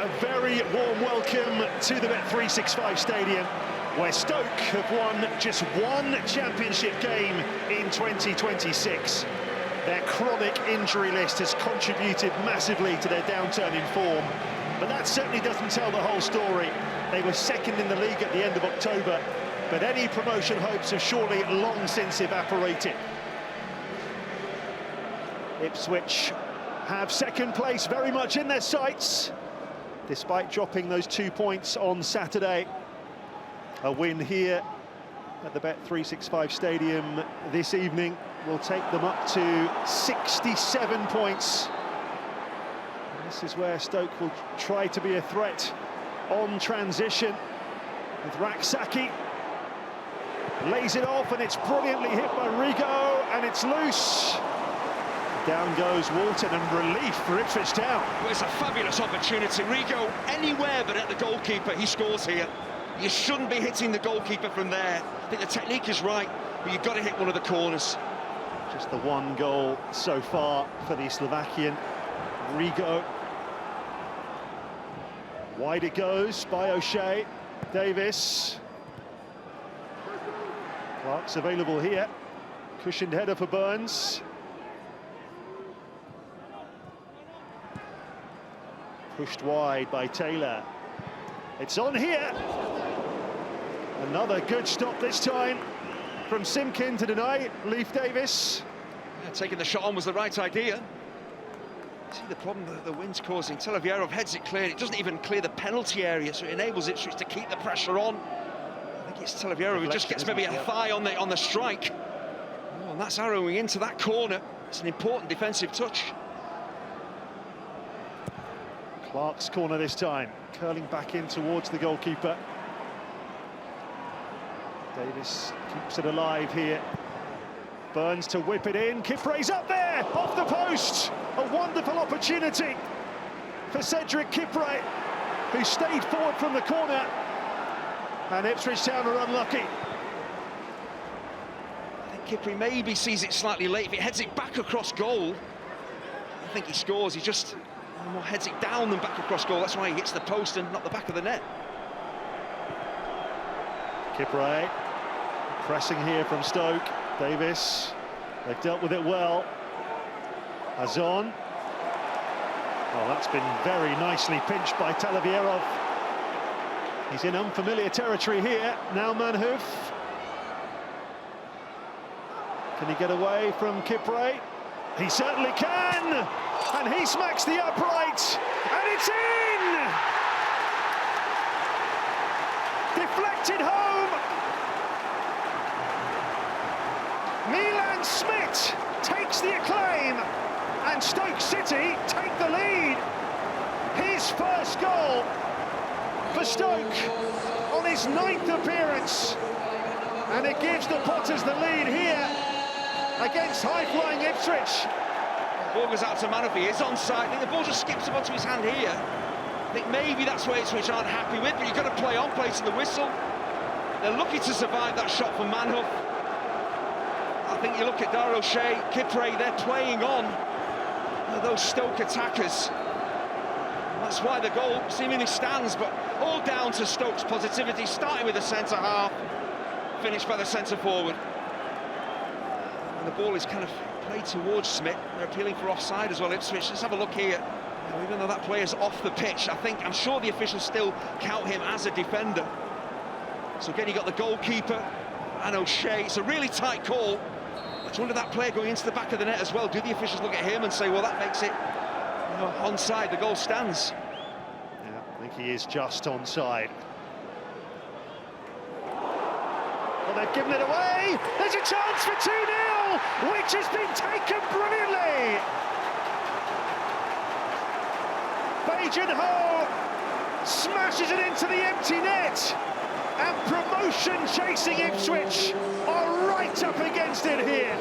A very warm welcome to the Bet365 Stadium, where Stoke have won just one championship game in 2026. Their chronic injury list has contributed massively to their downturn in form, but that certainly doesn't tell the whole story. They were second in the league at the end of October, but any promotion hopes have surely long since evaporated. Ipswich have second place very much in their sights, despite dropping those 2 points on Saturday. A win here at the Bet365 Stadium this evening will take them up to 67 points. And this is where Stoke will try to be a threat on transition, with Raksaki. Lays it off, and it's brilliantly hit by Rigo, and it's loose. Down goes Walton, and relief for Ipswich Town. Well, it's a fabulous opportunity. Rigo anywhere but at the goalkeeper. He scores here. You shouldn't be hitting the goalkeeper from there. I think the technique is right, but you've got to hit one of the corners. Just the one goal so far for the Slovakian. Rigo. Wide it goes by O'Shea. Davis. Clark's available here. Cushioned header for Burns. Pushed wide by Taylor. It's on here. Another good stop this time from Simpkin to deny Leif Davis. Yeah, taking the shot on was the right idea. See the problem that the wind's causing. Televiero heads it clear. It doesn't even clear the penalty area, so it enables Ipswich to keep the pressure on. I think it's Televiero who just gets maybe a thigh on the strike. Oh, and that's arrowing into that corner. It's an important defensive touch. Clark's corner this time, curling back in towards the goalkeeper. Davis keeps it alive here. Burns to whip it in. Kipre's up there, off the post. A wonderful opportunity for Cedric Kipre, who stayed forward from the corner. And Ipswich Town are unlucky. I think Kipre maybe sees it slightly late. If he heads it back across goal, I think he scores. He just more heads it down than back across goal. That's why he hits the post and not the back of the net. Kipre pressing here from Stoke. Davis, they've dealt with it well. Azon. Oh, that's been very nicely pinched by Televiero. He's in unfamiliar territory here. Now Manhoof. Can he get away from Kipre? He certainly can! And he smacks the upright, and it's in! Deflected home! Milan Smith takes the acclaim, and Stoke City take the lead. His first goal for Stoke on his 9th appearance, and it gives the Potters the lead here against high-flying Ipswich. Ball goes out to Manhoof. He is onside. I think the ball just skips up onto his hand here. I think maybe that's where Ipswich aren't happy with, but you've got to play on, play to the whistle. They're lucky to survive that shot from Manhoof. I think you look at Dar O'Shea, Kipre, they're playing on those Stoke attackers. That's why the goal seemingly stands, but all down to Stoke's positivity, starting with the centre-half, finished by the centre-forward. And the ball is kind of played towards Smith. They're appealing for offside as well, Ipswich. Let's have a look here. Now, even though that player's off the pitch, I'm sure the officials still count him as a defender. So again, you got the goalkeeper and O'Shea. It's a really tight call. I wonder that player going into the back of the net as well. Do the officials look at him and say, well, that makes it onside, the goal stands? Yeah, I think he is just onside. Well, they've given it away. There's a chance for 2-0, which has been taken brilliantly. Bajan Ho smashes it into the empty net, and promotion-chasing Ipswich are right up against it here.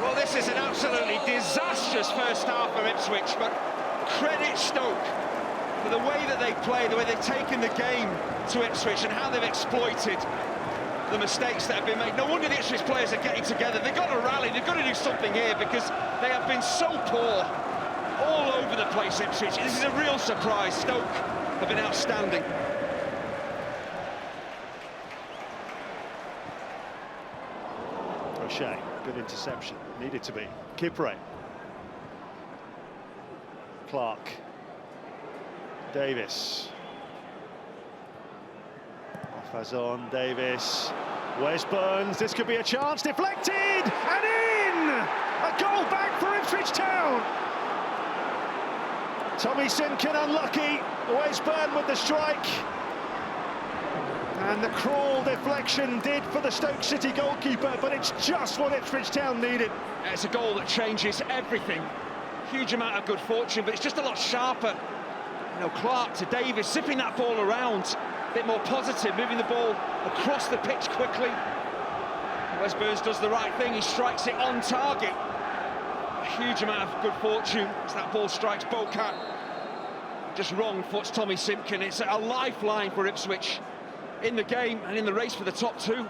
Well, this is an absolutely disastrous first half for Ipswich, but credit Stoke for the way that they play, the way they've taken the game to Ipswich and how they've exploited the mistakes that have been made. No wonder the Ipswich players are getting together. They've got to rally, they've got to do something here, because they have been so poor all over the place, Ipswich. This is a real surprise. Stoke have been outstanding. O'Shea, good interception, needed to be. Kipre. Clark. Davis. Fazon, Davis. Wes Burns, this could be a chance, deflected, and in! A goal back for Ipswich Town! Tommy Simpkin unlucky, Wes Burns with the strike. And the crawl deflection did for the Stoke City goalkeeper, but it's just what Ipswich Town needed. It's a goal that changes everything. Huge amount of good fortune, but it's just a lot sharper. You know, Clark to Davis, zipping that ball around. A bit more positive, moving the ball across the pitch quickly. Wes Burns does the right thing, he strikes it on target. A huge amount of good fortune as that ball strikes Bocat. Just wrong foots Tommy Simpkin. It's a lifeline for Ipswich in the game and in the race for the top two.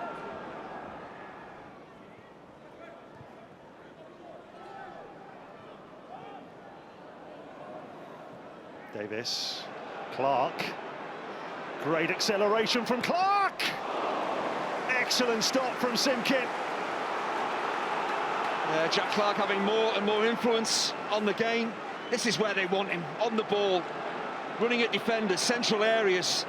Davis, Clark, great acceleration from Clark! Excellent stop from Simpkin. Jack Clark having more and more influence on the game. This is where they want him, on the ball, running at defenders, central areas.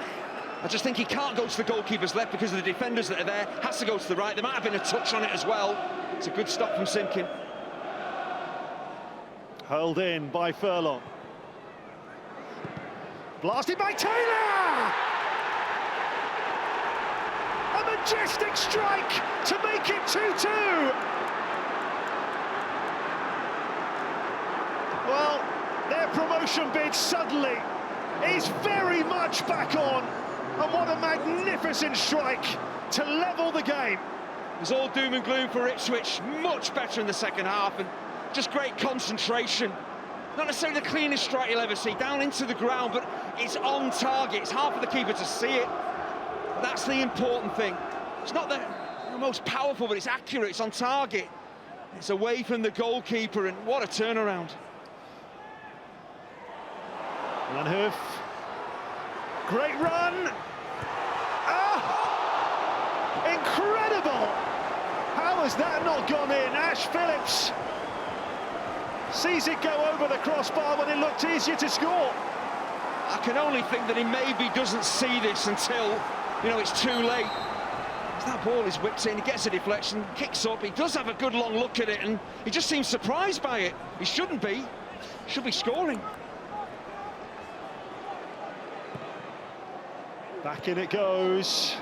I just think he can't go to the goalkeeper's left because of the defenders that are there, has to go to the right. There might have been a touch on it as well. It's a good stop from Simpkin. Hurled in by Furlong. Blasted by Taylor! A majestic strike to make it 2-2. Well, their promotion bid suddenly is very much back on. And what a magnificent strike to level the game. It was all doom and gloom for Ipswich, much better in the second half, and just great concentration. Not necessarily the cleanest strike you'll ever see, down into the ground, but it's on target. It's hard for the keeper to see it. That's the important thing. It's not the most powerful, but it's accurate, it's on target. It's away from the goalkeeper, and what a turnaround. Manhoof, great run. Incredible! How has that not gone in? Ash Phillips sees it go over the crossbar when it looked easier to score. I can only think that he maybe doesn't see this until, you know, it's too late. As that ball is whipped in, he gets a deflection, kicks up, he does have a good long look at it, and he just seems surprised by it. He shouldn't be. He should be scoring. Back in it goes,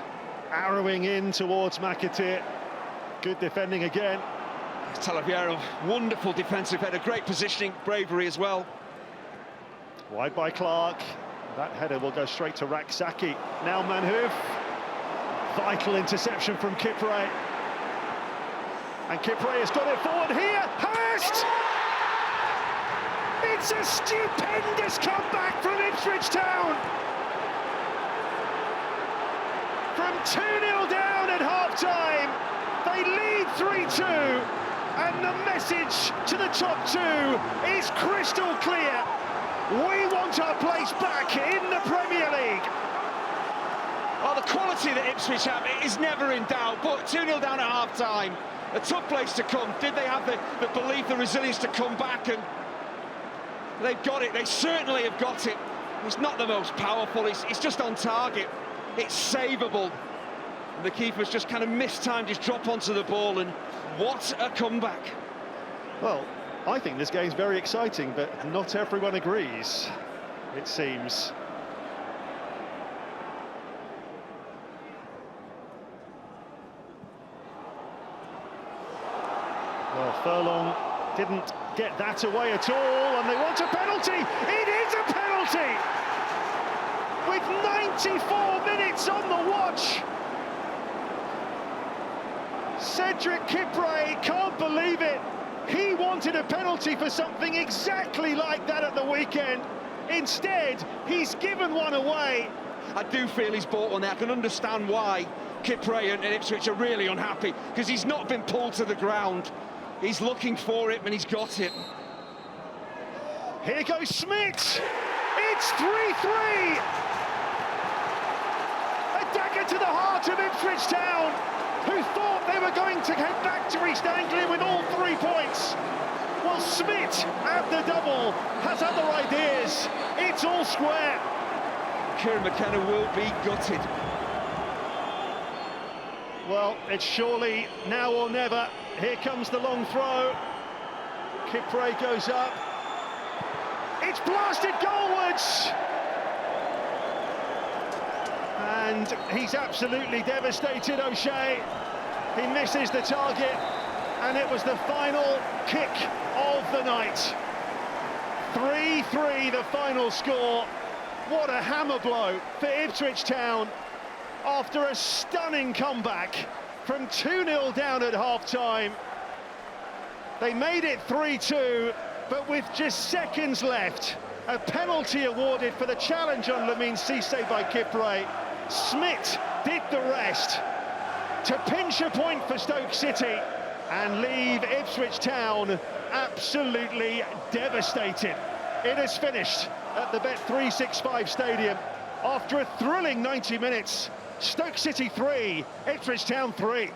arrowing in towards McAteer. Good defending again. Talavera, wonderful defensive header, great positioning, bravery as well. Wide by Clark. That header will go straight to Raksaki. Now Manhoof. Vital interception from Kipre. And Kipre has got it forward here. Hurst! It's a stupendous comeback from Ipswich Town. From 2-0 down at half-time, they lead 3-2, and the message to the top two is crystal clear. We want our place back in the Premier League. Well, the quality that Ipswich have is never in doubt, but 2-0 down at half-time, a tough place to come. Did they have the belief, the resilience to come back? And they've got it, they certainly have got it. It's not the most powerful, it's just on target. It's savable. And the keeper's just kind of mistimed his drop onto the ball, and what a comeback. Well, I think this game's very exciting, but not everyone agrees, it seems. Well, Furlong didn't get that away at all, and they want a penalty. It is a penalty! With 94 minutes on the watch. Cedric Kipre can't believe it. He wanted a penalty for something exactly like that at the weekend. Instead, he's given one away. I do feel he's bought one there. I can understand why Kipre and Ipswich are really unhappy, because he's not been pulled to the ground. He's looking for it and he's got it. Here goes Smith. It's 3-3. A dagger to the heart of Ipswich Town, who thought they were going to head back to East Anglia with all 3 points. Well, Smith at the double has other ideas. It's all square. Kieran McKenna will be gutted. Well, it's surely now or never. Here comes the long throw. Kipre goes up. It's blasted goalwards. And he's absolutely devastated, O'Shea. He misses the target, and it was the final kick of the night. 3-3 the final score. What a hammer blow for Ipswich Town after a stunning comeback from 2-0 down at half-time. They made it 3-2, but with just seconds left, a penalty awarded for the challenge on Lamine Cissé by Kipre. Smith did the rest to pinch a point for Stoke City and leave Ipswich Town absolutely devastated. It is finished at the Bet365 Stadium after a thrilling 90 minutes. Stoke City 3, Ipswich Town 3.